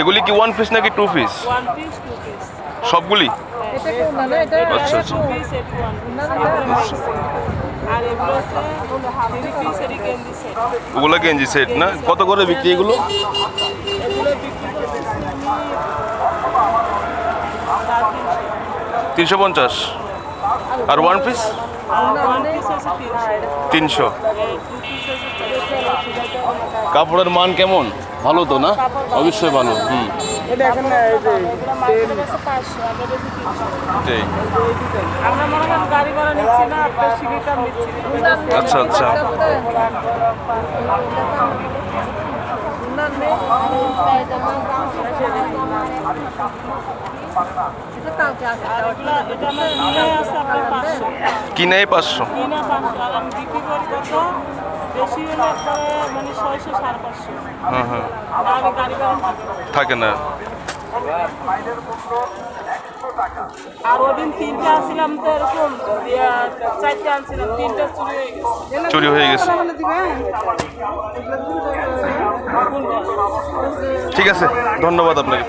এগুলি কি one piece নাকি two piece? One piece, two piece সবগুলি? আচ্ছা আচ্ছা। আর এগুলো হচ্ছে থ্রি পিসেরই গেঞ্জি সেট। ওগুলো গেঞ্জি সেট না? কত করে বিক্রি এগুলো? এগুলো বিক্রি করতেছি আমি 350। আর ওয়ান পিস? ওয়ান পিস হচ্ছে 300। 300, টু পিস হচ্ছে 400। কাপড়ের মান কেমন? ভালো তো না? অবশ্যই ভালো। এটা এখন মার্কেটের কাছে 500, আমরা বেশি 300। ঠিক। আমরা মনে করেন গাড়ি ভাড়া নিচ্ছি না, আপনার সিলিটা নিচ্ছি। আচ্ছা আচ্ছা। এটা আমার কিনে আছে আপনার 500, কিনে 500? কিনা 500, আর আমি বিক্রি করি কত বেশি হলে একবারে মানে 600, 550। হ্যাঁ হ্যাঁ, আর আমি গাড়ি ভাড়া থাকে না। আর ওদিন 3টা আনছিলাম তো এরকম 4টা আনছিলাম, 3টা চুরি হয়ে গেছে। চুরি হয়ে গেছে। ঠিক আছে, ধন্যবাদ আপনাকে।